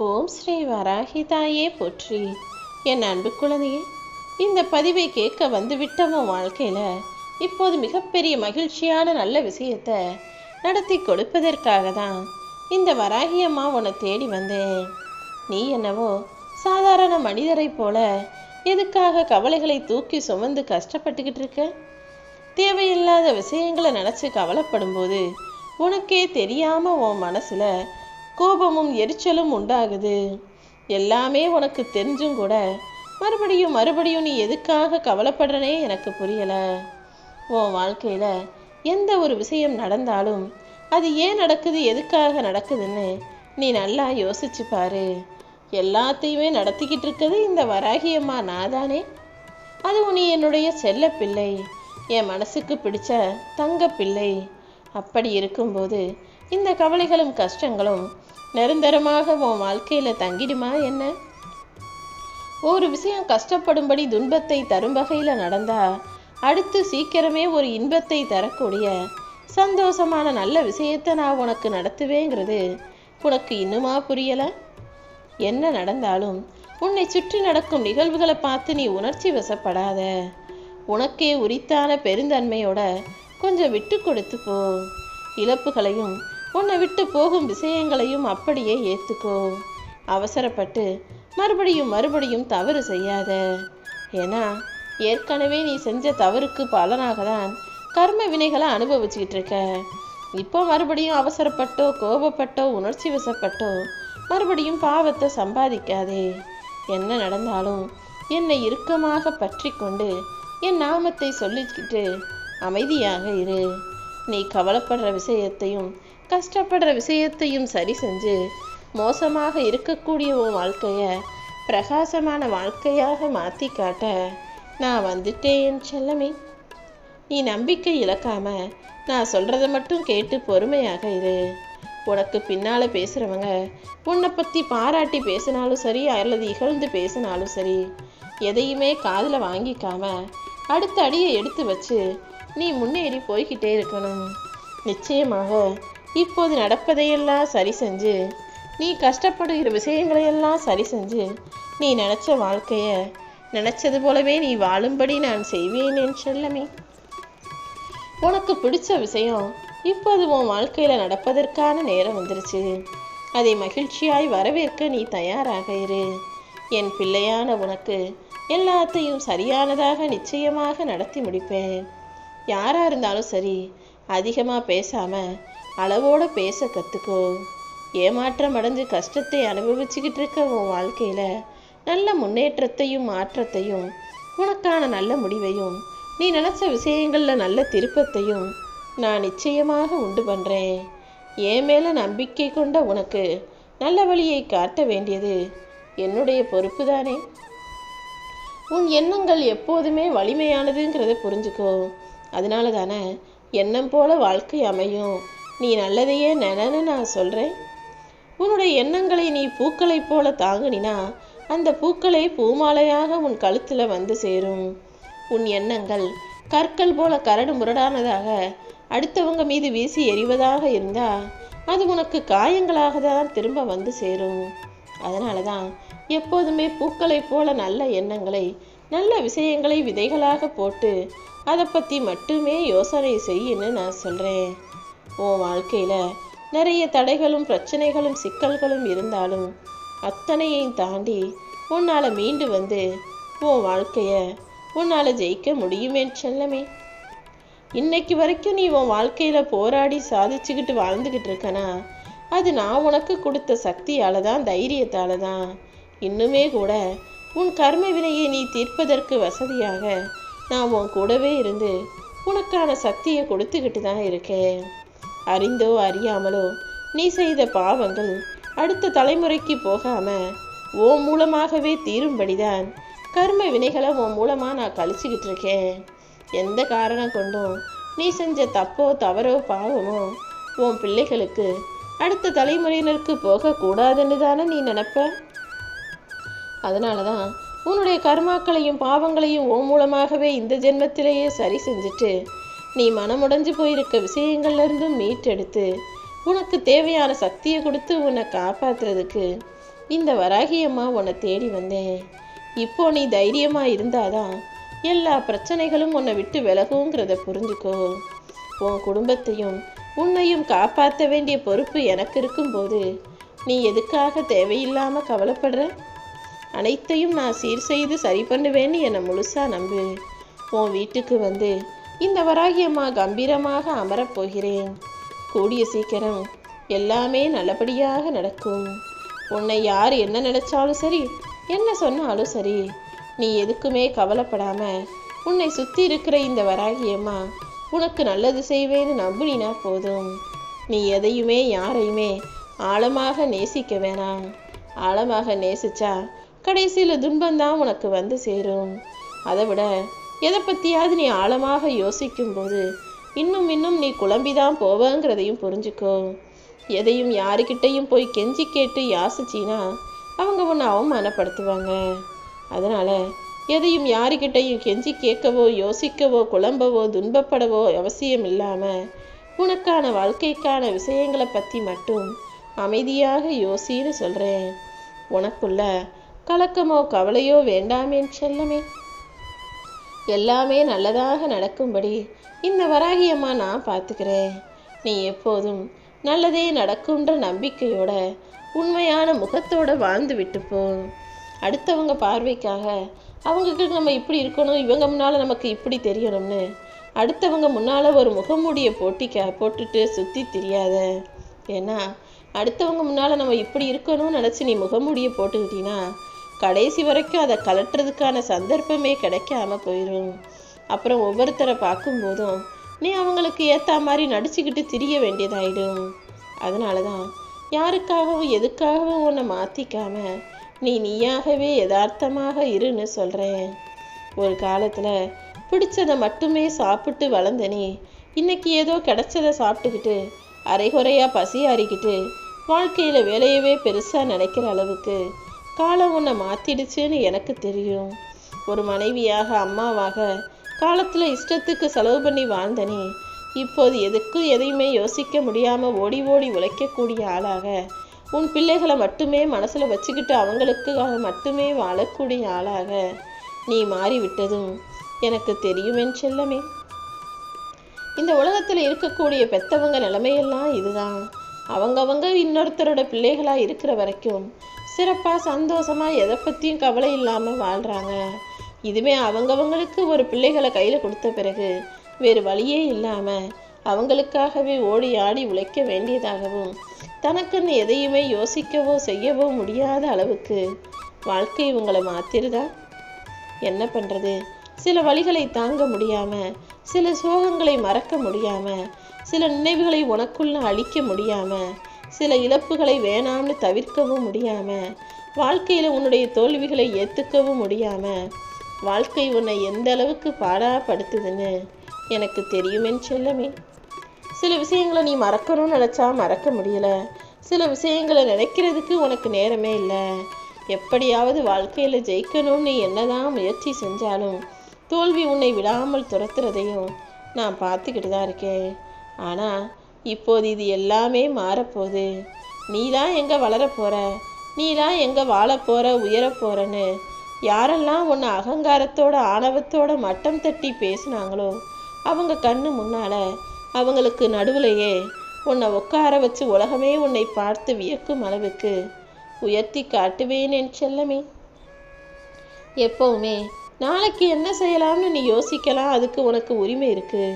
ஓம் ஸ்ரீ வராகி தாயே போற்றி. என் அன்பு குழந்தையே, இந்த பதிவை கேட்க வந்துவிட்டவன் வாழ்க்கையில் இப்போது மிகப்பெரிய மகிழ்ச்சியான நல்ல விஷயத்தை நடத்தி கொடுப்பதற்காக தான் இந்த வராகி அம்மா உன்னை தேடி வந்தேன். நீ என்னவோ சாதாரண மனிதரை போல எதுக்காக கவலைகளை தூக்கி சுமந்து கஷ்டப்பட்டுக்கிட்டு இருக்க? தேவையில்லாத விஷயங்களை நினச்சி கவலைப்படும் போது உனக்கே தெரியாமல் உன் மனசில் கோபமும் எரிச்சலும் உண்டாகுது. எல்லாமே உனக்கு தெரிஞ்சும் கூட மறுபடியும் நீ எதுக்காக கவலைப்படுறனே எனக்கு புரியலை. உன் வாழ்க்கையில் எந்த ஒரு விஷயம் நடந்தாலும் அது ஏன் நடக்குது, எதுக்காக நடக்குதுன்னு நீ நல்லா யோசிச்சு பாரு. எல்லாத்தையுமே நடத்திக்கிட்டு இருக்கிறது இந்த வராகி அம்மா நான் தானே. அதுவும் நீ என்னுடைய செல்ல பிள்ளை, என் மனசுக்கு பிடிச்ச தங்க பிள்ளை. அப்படி இருக்கும்போது இந்த கவலைகளும் கஷ்டங்களும் நிரந்தரமாக உன் வாழ்க்கையில் தங்கிடுமா என்ன? ஒரு விஷயம் கஷ்டப்படும்படி துன்பத்தை தரும் வகையில் நடந்தா அடுத்து சீக்கிரமே ஒரு இன்பத்தை தரக்கூடிய சந்தோஷமான நல்ல விஷயத்தை நான் உனக்கு நடத்துவேங்கிறது உனக்கு இன்னுமா புரியலை? என்ன நடந்தாலும் உன்னை சுற்றி நடக்கும் நிகழ்வுகளை பார்த்து நீ உணர்ச்சி வசப்படாத. உனக்கே உரித்தான பெருந்தன்மையோட கொஞ்சம் விட்டு கொடுத்து போ. இழப்புகளையும் உன்னை விட்டு போகும் விஷயங்களையும் அப்படியே ஏற்றுக்கோ. அவசரப்பட்டு மறுபடியும் தவறு செய்யாத. ஏன்னா ஏற்கனவே நீ செஞ்ச தவறுக்கு பலனாக தான் கர்ம வினைகளை அனுபவிச்சுக்கிட்டு இருக்க. இப்போ மறுபடியும் அவசரப்பட்டோ கோபப்பட்டோ உணர்ச்சி வசப்பட்டோ மறுபடியும் பாவத்தை சம்பாதிக்காதே. என்ன நடந்தாலும் என்னை இறுக்கமாக பற்றி கொண்டு என் நாமத்தை சொல்லிக்கிட்டு அமைதியாக இரு. நீ கவலைப்படுற விஷயத்தையும் கஷ்டப்படுற விஷயத்தையும் சரி செஞ்சு மோசமாக இருக்கக்கூடிய உன் வாழ்க்கையை பிரகாசமான வாழ்க்கையாக மாற்றி காட்ட நான் வந்துட்டேன் என் செல்லமே. நீ நம்பிக்கை இழக்காம நான் சொல்கிறத மட்டும் கேட்டு பொறுமையாக இரு. உனக்கு பின்னால் பேசுகிறவங்க உன்னை பற்றி பாராட்டி பேசினாலும் சரி அல்லது இகழ்ந்து பேசினாலும் சரி எதையுமே காதில் வாங்கிக்காம அடுத்த அடியை எடுத்து வச்சு நீ முன்னேறி போய்கிட்டே இருக்கணும். நிச்சயமாக இப்போது நடப்பதையெல்லாம் சரி செஞ்சு நீ கஷ்டப்படுகிற விஷயங்களையெல்லாம் சரி செஞ்சு நீ நினச்ச வாழ்க்கையை நினச்சது போலவே நீ வாழும்படி நான் செய்வேன் என் செல்லமே. உனக்கு பிடிச்ச விஷயம் இப்போது உன் வாழ்க்கையில் நடப்பதற்கான நேரம் வந்துருச்சு. அதை மகிழ்ச்சியாய் வரவேற்க நீ தயாராக இரு. என் பிள்ளையான உனக்கு எல்லாத்தையும் சரியானதாக நிச்சயமாக நடத்தி முடிப்பேன். யாராக இருந்தாலும் சரி அதிகமாக பேசாமல் அளவோடு பேச கற்றுக்கோ. ஏமாற்றம் அடைஞ்சு கஷ்டத்தை அனுபவிச்சுக்கிட்டு இருக்க உன் வாழ்க்கையில் நல்ல முன்னேற்றத்தையும் மாற்றத்தையும் உனக்கான நல்ல முடிவையும் நீ நினச்ச விஷயங்களில் நல்ல திருப்பத்தையும் நான் நிச்சயமாக உண்டு பண்ணுறேன். என் மேலே நம்பிக்கை கொண்ட உனக்கு நல்ல வழியை காட்ட வேண்டியது என்னுடைய பொறுப்பு தானே. உன் எண்ணங்கள் எப்போதுமே வலிமையானதுங்கிறத புரிஞ்சுக்கோ. அதனால தானே எண்ணம் போல வாழ்க்கை அமையும். நீ நல்லதையே நினைன்னு நான் சொல்கிறேன். உன்னுடைய எண்ணங்களை நீ பூக்களைப் போல தாங்கினா அந்த பூக்களை பூமாலையாக உன் கழுத்தில் வந்து சேரும். உன் எண்ணங்கள் கற்கள் போல கரடு முரடானதாக அடுத்தவங்க மீது வீசி எறிவதாக இருந்தால் அது உனக்கு காயங்களாக தான் திரும்ப வந்து சேரும். அதனால தான் எப்போதுமே பூக்களைப் போல நல்ல எண்ணங்களை நல்ல விஷயங்களை விதைகளாக போட்டு அதை பற்றி மட்டுமே யோசனை செய்யன்னு நான் சொல்கிறேன். உன் வாழ்க்கையில் நிறைய தடைகளும் பிரச்சனைகளும் சிக்கல்களும் இருந்தாலும் அத்தனையும் தாண்டி உன்னால் மீண்டு வந்து உன் வாழ்க்கையை உன்னால் ஜெயிக்க முடியுமே செல்லமே. இன்னைக்கு வரைக்கும் நீ உன் வாழ்க்கையில் போராடி சாதிச்சுக்கிட்டு வாழ்ந்துக்கிட்டு இருக்கனா அது நான் உனக்கு கொடுத்த சக்தியால் தான், தைரியத்தால் தான். இன்னுமே கூட உன் கர்ம வினையை நீ தீர்ப்பதற்கு வசதியாக நான் உன் கூடவே இருந்து உனக்கான சக்தியை கொடுத்துக்கிட்டு தான் இருக்கேன். அறிந்தோ அறியாமலோ நீ செய்த பாவங்கள் அடுத்த தலைமுறைக்கு போகாம உன் மூலமாகவே தீரும்படிதான் கர்ம வினைகளை உன் மூலமாக நான் கழிச்சுக்கிட்டு இருக்கேன். எந்த காரணம் கொண்டும் நீ செஞ்ச தப்போ தவறோ பாவமோ உன் பிள்ளைகளுக்கு அடுத்த தலைமுறையினருக்கு போகக்கூடாதுன்னு தானே நீ நினைப்ப. அதனால தான் உன்னுடைய கர்மாக்களையும் பாவங்களையும் உன் மூலமாகவே இந்த ஜென்மத்திலேயே சரி செஞ்சுட்டு நீ மனமுடைஞ்சு போயிருக்க விஷயங்கள்லேருந்தும் மீட்டெடுத்து உனக்கு தேவையான சக்தியை கொடுத்து உன்னை காப்பாற்றுறதுக்கு இந்த வராகியம்மா உன்னை தேடி வந்தேன். இப்போ நீ தைரியமா இருந்தாதான் எல்லா பிரச்சனைகளும் உன்னை விட்டு விலகுங்கிறத புரிஞ்சுக்கோ. உன் குடும்பத்தையும் உன்னையும் காப்பாற்ற வேண்டிய பொறுப்பு எனக்கு இருக்கும்போது நீ எதுக்காக தேவையில்லாம கவலைப்படுற? அனைத்தையும் நான் சீர் செய்து சரி பண்ணுவேன்னு என்னை முழுசா நம்பு. உன் வீட்டுக்கு வந்து இந்த வராகியம்மா கம்பீரமாக அமரப்போகிறேன். கூடிய சீக்கிரம் எல்லாமே நல்லபடியாக நடக்கும். உன்னை யார் என்ன நினைச்சாலும் சரி, என்ன சொன்னாலும் சரி, நீ எதுக்குமே கவலைப்படாம உன்னை சுற்றி இருக்கிற இந்த வராகியம்மா உனக்கு நல்லது செய்வேன்னு நம்புனினா போதும். நீ எதையுமே யாரையுமே ஆழமாக நேசிக்க வேணாம். ஆழமாக நேசிச்சா கடைசியில் துன்பந்தான் உனக்கு வந்து சேரும். அதை விட எதை பற்றியாவது நீ ஆழமாக யோசிக்கும்போது இன்னும் நீ குழம்பிதான் போவங்கிறதையும் புரிஞ்சுக்கோ. எதையும் யாருக்கிட்டையும் போய் கெஞ்சி கேட்டு யாசிச்சின்னா அவங்க உன்னை அவமானப்படுத்துவாங்க. அதனால் எதையும் யாருக்கிட்டையும் கெஞ்சி கேட்கவோ யோசிக்கவோ குழம்பவோ துன்பப்படவோ அவசியம் இல்லாமல் உனக்கான வாழ்க்கைக்கான விஷயங்களை பற்றி மட்டும் அமைதியாக யோசின்னு சொல்கிறேன். உனக்குள்ள கலக்கமோ கவலையோ வேண்டாமேன் செல்லமே. எல்லாமே நல்லதாக நடக்கும்படி இந்த வராகியம்மா நான் பார்த்துக்கிறேன். நீ எப்போதும் நல்லதே நடக்கும்ன்ற நம்பிக்கையோட உண்மையான முகத்தோட வாழ்ந்து விட்டுப்போ. அடுத்தவங்க பார்வைக்காக அவங்கக்கிட்ட நம்ம இப்படி இருக்கணும், இவங்க முன்னால் நமக்கு இப்படி தெரியணும்னு அடுத்தவங்க முன்னால் ஒரு முகமூடியை போட்டுட்டு சுற்றி தெரியாத. ஏன்னா அடுத்தவங்க முன்னால் நம்ம இப்படி இருக்கணும்னு நினச்சி நீ முகமூடியை போட்டுக்கிட்டீங்கன்னா கடைசி வரைக்கும் அதை கலட்டுறதுக்கான சந்தர்ப்பமே கிடைக்காம போயிடும். அப்புறம் ஒவ்வொருத்தரை பார்க்கும்போதும் நீ அவங்களுக்கு ஏற்ற மாதிரி நடிச்சுக்கிட்டு திரிய வேண்டியதாயிடும். அதனால தான் யாருக்காகவும் எதுக்காகவும் உன்னை மாற்றிக்காம நீயாகவே யதார்த்தமாக இருன்னு சொல்கிறேன். ஒரு காலத்தில் பிடிச்சதை மட்டுமே சாப்பிட்டு வளர்ந்த நீ இன்னைக்கு ஏதோ கிடைச்சதை சாப்பிட்டுக்கிட்டு அரைகுறையாக பசி அறிக்கிட்டு வாழ்க்கையில் வேலையவே பெருசாக நினைக்கிற அளவுக்கு காலம் உன்னை மாற்றிடுச்சுன்னு எனக்கு தெரியும். ஒரு மனைவியாக அம்மாவாக காலத்தில் இஷ்டத்துக்கு செலவு பண்ணி வாழ்ந்த நீ இப்போது எதுக்கும் எதையுமே யோசிக்க முடியாமல் ஓடி உழைக்கக்கூடிய ஆளாக உன் பிள்ளைகளை மட்டுமே மனசில் வச்சுக்கிட்டு அவங்களுக்காக மட்டுமே வாழக்கூடிய ஆளாக நீ மாறிவிட்டதும் எனக்கு தெரியுமென் செல்லமே. இந்த உலகத்தில் இருக்கக்கூடிய பெத்தவங்க நிலைமையெல்லாம் இதுதான். அவங்கவங்க இன்னொருத்தரோட பிள்ளைகளாக இருக்கிற வரைக்கும் சிறப்பாக சந்தோஷமாக எதை பற்றியும் கவலை இல்லாமல் வாழ்கிறாங்க. இதுவே அவங்கவங்களுக்கு ஒரு பிள்ளைகளை கையில் கொடுத்த பிறகு வேறு வழியே இல்லாமல் அவங்களுக்காகவே ஓடி ஆடி உழைக்க வேண்டியதாகவும் தனக்குன்னு எதையுமே யோசிக்கவோ செய்யவோ முடியாத அளவுக்கு வாழ்க்கை உங்களை மாற்றிருதா? என்ன பண்ணுறது? சில வழிகளை தாங்க முடியாமல், சில சோகங்களை மறக்க முடியாமல், சில நினைவுகளை உனக்குள்ள அழிக்க முடியாமல், சில இழப்புகளை வேணாம்னு தவிர்க்கவும் முடியாமல், வாழ்க்கையில் உன்னுடைய தோல்விகளை ஏற்றுக்கவும் முடியாமல் வாழ்க்கை உன்னை எந்த அளவுக்கு பாடாப்படுத்துதுன்னு எனக்கு தெரியுமென் செல்லமே. சில விஷயங்களை நீ மறக்கணும்னு நினச்சா மறக்க முடியலை. சில விஷயங்களை நினைக்கிறதுக்கு உனக்கு நேரமே இல்லை. எப்படியாவது வாழ்க்கையில் ஜெயிக்கணும்னு நீ என்னதான் முயற்சி செஞ்சாலும் தோல்வி உன்னை விடாமல் துரத்துறதையும் நான் பார்த்துக்கிட்டு தான் இருக்கேன். ஆனால் இப்போது இது எல்லாமே மாறப்போகுது. நீ தான் எங்கே வளரப்போகிற, நீ தான் எங்கே வாழப்போகிற, உயரப்போகிறன்னு யாரெல்லாம் உன்னை அகங்காரத்தோட ஆணவத்தோட மட்டம் தட்டி பேசினாங்களோ அவங்க கண்ணு முன்னால் அவங்களுக்கு நடுவுலையே உன்னை உட்கார வச்சு உலகமே உன்னை பார்த்து வியக்கும் அளவுக்கு உயர்த்தி காட்டுவேன் என் செல்லமே. எப்பவுமே நாளைக்கு என்ன செய்யலாம்னு நீ யோசிக்கலாம், அதுக்கு உனக்கு உரிமை இருக்கு.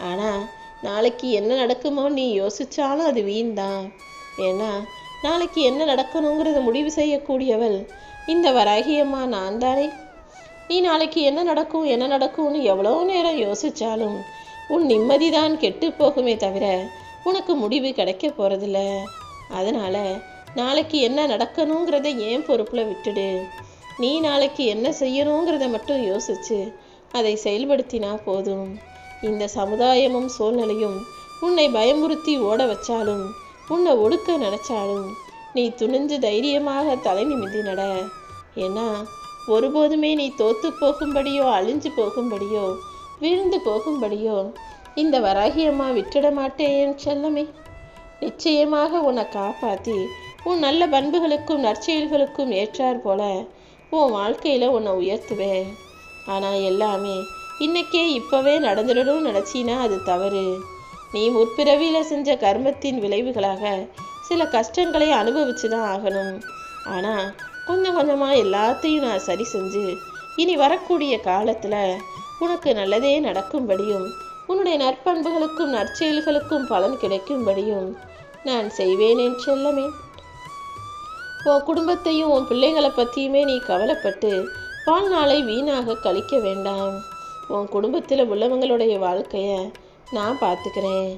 ஆனால் நாளைக்கு என்ன நடக்குமோ நீ யோசிச்சாலும் அது வீண் தான். ஏன்னா நாளைக்கு என்ன நடக்கணுங்கிறத முடிவு செய்யக்கூடியவள் இந்த வராகியம்மா நான் தானே. நீ நாளைக்கு என்ன நடக்கும்னு எவ்வளோ நேரம் யோசிச்சாலும் உன் நிம்மதி தான் கெட்டு போகுமே தவிர உனக்கு முடிவு கிடைக்க போகிறதில்ல. அதனால் நாளைக்கு என்ன நடக்கணுங்கிறத ஏன் பொறுப்பில் விட்டுடு. நீ நாளைக்கு என்ன செய்யணுங்கிறத மட்டும் யோசிச்சு அதை செயல்படுத்தினா போதும். இந்த சமுதாயமும் சூழ்நிலையும் உன்னை பயமுறுத்தி ஓட வச்சாலும் உன்னை ஒடுக்க நினச்சாலும் நீ துணிஞ்சு தைரியமாக தலை நிமிர்ந்து நட. ஏன்னா ஒருபோதுமே நீ தோத்து போகும்படியோ அழிஞ்சு போகும்படியோ வீழ்ந்து போகும்படியோ இந்த வராகியம்மா விட்டுட மாட்டேன் செல்லமே. நிச்சயமாக உன்னை காப்பாற்றி உன் நல்ல பண்புகளுக்கும் நற்செயல்களுக்கும் ஏற்றார் போல உன் வாழ்க்கையில் உன்னை உயர்த்துவேன். ஆனால் எல்லாமே இன்னைக்கே இப்போவே நடந்துடணும்னு நினச்சினா அது தவறு. நீ முற்பிறவியில் செஞ்ச கர்மத்தின் விளைவுகளாக சில கஷ்டங்களை அனுபவிச்சு தான் ஆகணும். ஆனால் கொஞ்சம் கொஞ்சமாக எல்லாத்தையும் நான் சரி செஞ்சு இனி வரக்கூடிய காலத்தில் உனக்கு நல்லதே நடக்கும்படியும் உன்னுடைய நற்பண்புகளுக்கும் நற்செயல்களுக்கும் பலன் கிடைக்கும்படியும் நான் செய்வேன் என் செல்லமே. உன் குடும்பத்தையும் உன் பிள்ளைகளை பற்றியுமே நீ கவலைப்பட்டு வாழ்நாளை வீணாக கழிக்க வேண்டாம். உன் குடும்பத்தில் உள்ளவங்களுடைய வாழ்க்கையை நான் பார்த்துக்கிறேன்.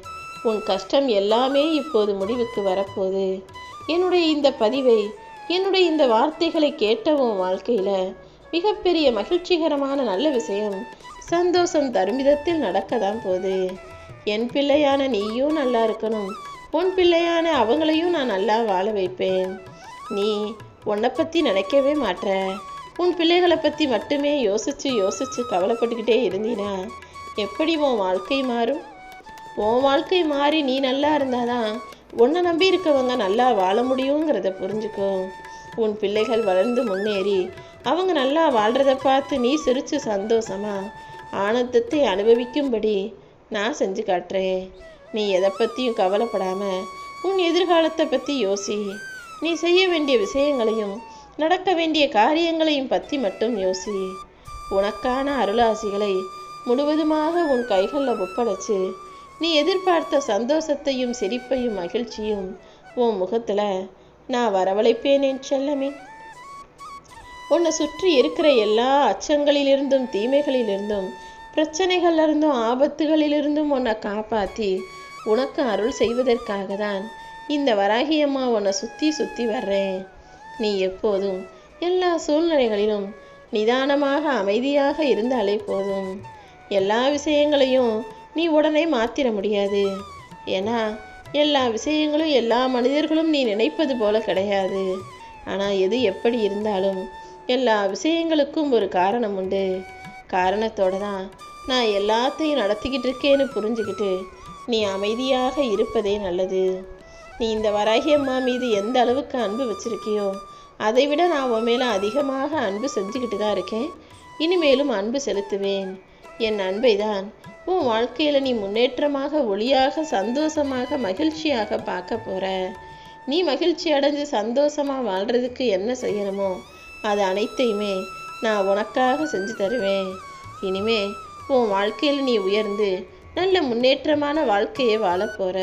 உன் கஷ்டம் எல்லாமே இப்போது முடிவுக்கு வரப்போகுது. என்னுடைய இந்த பதிவை, என்னுடைய இந்த வார்த்தைகளை கேட்ட உன் வாழ்க்கையில் மிகப்பெரிய மகிழ்ச்சிகரமான நல்ல விஷயம், சந்தோஷம் தரும் விதத்தில் நடக்க தான் போகுது. என் பிள்ளையான நீயும் நல்லா இருக்கணும், உன் பிள்ளையான அவங்களையும் நான் நல்லா வாழ வைப்பேன். நீ உன்னை பற்றி நினைக்கவே மாட்ட. உன் பிள்ளைகளை பற்றி மட்டுமே யோசித்து கவலைப்பட்டுக்கிட்டே இருந்தீனா எப்படி உன் வாழ்க்கை மாறும்? உன் வாழ்க்கை மாறி நீ நல்லா இருந்தாதான் உன்னை நம்பி இருக்கவங்க நல்லா வாழ முடியுங்கிறத புரிஞ்சுக்கோ. உன் பிள்ளைகள் வளர்ந்து முன்னேறி அவங்க நல்லா வாழ்கிறத பார்த்து நீ சிரித்து சந்தோஷமா ஆனந்தத்தை அனுபவிக்கும்படி நான் செஞ்சு காட்டுறேன். நீ எதை பற்றியும் கவலைப்படாமல் உன் எதிர்காலத்தை பற்றி யோசி. நீ செய்ய வேண்டிய விஷயங்களையும் நடக்க வேண்டிய காரியங்களையும் பற்றி மட்டும் யோசி. உனக்கான அருளாசிகளை முழுவதுமாக உன் கைகளில் ஒப்படைச்சு நீ எதிர்பார்த்த சந்தோஷத்தையும் சிரிப்பையும் மகிழ்ச்சியும் உன் முகத்தில் நான் வரவழைப்பேன் என் செல்லமே. உன்னை சுற்றி இருக்கிற எல்லா அச்சங்களிலிருந்தும் தீமைகளிலிருந்தும் பிரச்சனைகளிலிருந்தும் ஆபத்துகளிலிருந்தும் உன்னை காப்பாற்றி உனக்கு அருள் செய்வதற்காக தான் இந்த வராகியம்மா உன்னை சுற்றி வர்றேன். நீ எப்போதும் எல்லா சூழ்நிலைகளிலும் நிதானமாக அமைதியாக இருந்தாலே போதும். எல்லா விஷயங்களையும் நீ உடனே மாற்றிட முடியாது. ஏன்னா எல்லா விஷயங்களும் எல்லா மனிதர்களும் நீ நினைப்பது போல கிடையாது. ஆனால் எது எப்படி இருந்தாலும் எல்லா விஷயங்களுக்கும் ஒரு காரணம் உண்டு. காரணத்தோடு தான் நான் எல்லாத்தையும் நடத்திக்கிட்டு இருக்கேன்னு புரிஞ்சுக்கிட்டு நீ அமைதியாக இருப்பதே நல்லது. நீ இந்த வராகியம்மா மீது எந்த அளவுக்கு அன்பு வச்சிருக்கியோ அதை விட நான் உன் மேலே அதிகமாக அன்பு செஞ்சுக்கிட்டு தான் இருக்கேன். இனிமேலும் அன்பு செலுத்துவேன். என் அன்பை தான் உன் வாழ்க்கையில் நீ முன்னேற்றமாக ஒளியாக சந்தோஷமாக மகிழ்ச்சியாக பார்க்க போகிற. நீ மகிழ்ச்சி அடைஞ்சு சந்தோஷமாக வாழ்கிறதுக்கு என்ன செய்யணுமோ அது அனைத்தையுமே நான் உனக்காக செஞ்சு தருவேன். இனிமே உன் வாழ்க்கையில் நீ உயர்ந்து நல்ல முன்னேற்றமான வாழ்க்கையை வாழ போகிற.